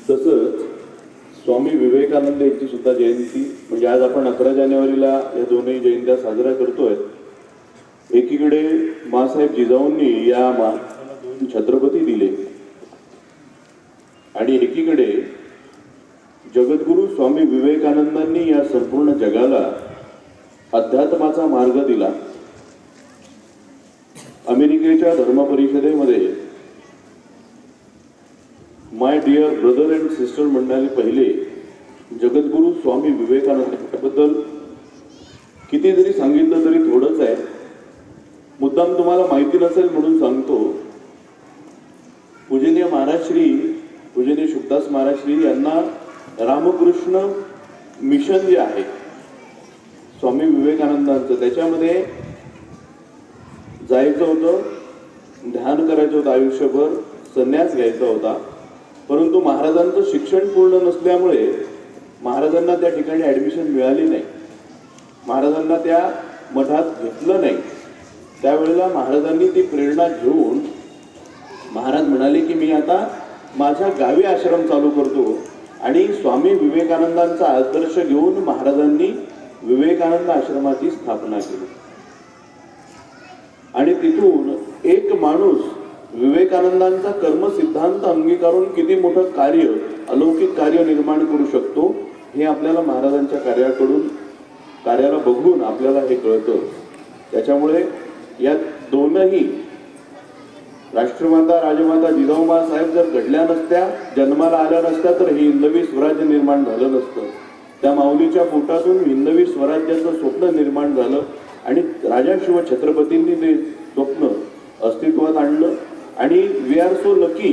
तसंच स्वामी विवेकानंद यांची सुद्धा जयंती, म्हणजे आज आपण 11 जानेवारीला या दोन्ही जयंत्या साजऱ्या करतोय। एकीकडे मासाहेब जिजाऊंनी या छत्रपती दिले आणि एकीकडे जगद्गुरु स्वामी विवेकानंदांनी या संपूर्ण जगाला अध्यात्माचा मार्ग दिला। अमेरिकेच्या धर्म परिषदेमध्ये my dear brother and sister म्हणाले पहिले जगद्गुरु स्वामी विवेकानंदांबद्दल किती जरी सांगितलं तरी थोडंच आहे। मुद्दाम तुम्हाला माहिती नसेल म्हणून सांगतो। पूजनीय महाराज श्री पूजनीय शुभदास महाराज श्री यांना रामकृष्ण मिशन जे आहे स्वामी विवेकानंदांचं, त्याच्यामध्ये जायचं होतं, ध्यान करायचं होतं, आयुष्यभर संन्यास घ्यायचा होता। परंतु महाराजांचं शिक्षण पूर्ण नसल्यामुळे महाराजांना त्या ठिकाणी ऍडमिशन मिळाली नाही, महाराजांना त्या मठात घेतलं नाही। त्यावेळेला महाराजांनी ती प्रेरणा घेऊन महाराज म्हणाले की मी आता माझ्या गावी आश्रम चालू करतो आणि स्वामी विवेकानंदांचा आदर्श घेऊन महाराजांनी विवेकानंद आश्रमाची स्थापना केली। आणि तिथून एक माणूस विवेकानंदांचा कर्म सिद्धांत अंगीकारून किती मोठं कार्य, अलौकिक कार्य निर्माण करू शकतो हे आपल्याला महाराजांच्या कार्याला बघून आपल्याला हे कळतं। त्याच्यामुळे या दोनही राष्ट्रमाता राजमाता जिजाऊमा साहेब जर घडल्या नसत्या, जन्माला आल्या नसत्या तर हे हिंदवी स्वराज्य निर्माण झालं नसतं। त्या माऊलीच्या पोटातून हिंदवी स्वराज्याचं स्वप्न निर्माण झालं आणि राजा शिव छत्रपतींनी ते स्वप्न अस्तित्वात आणलं। आणि वी आर सो लकी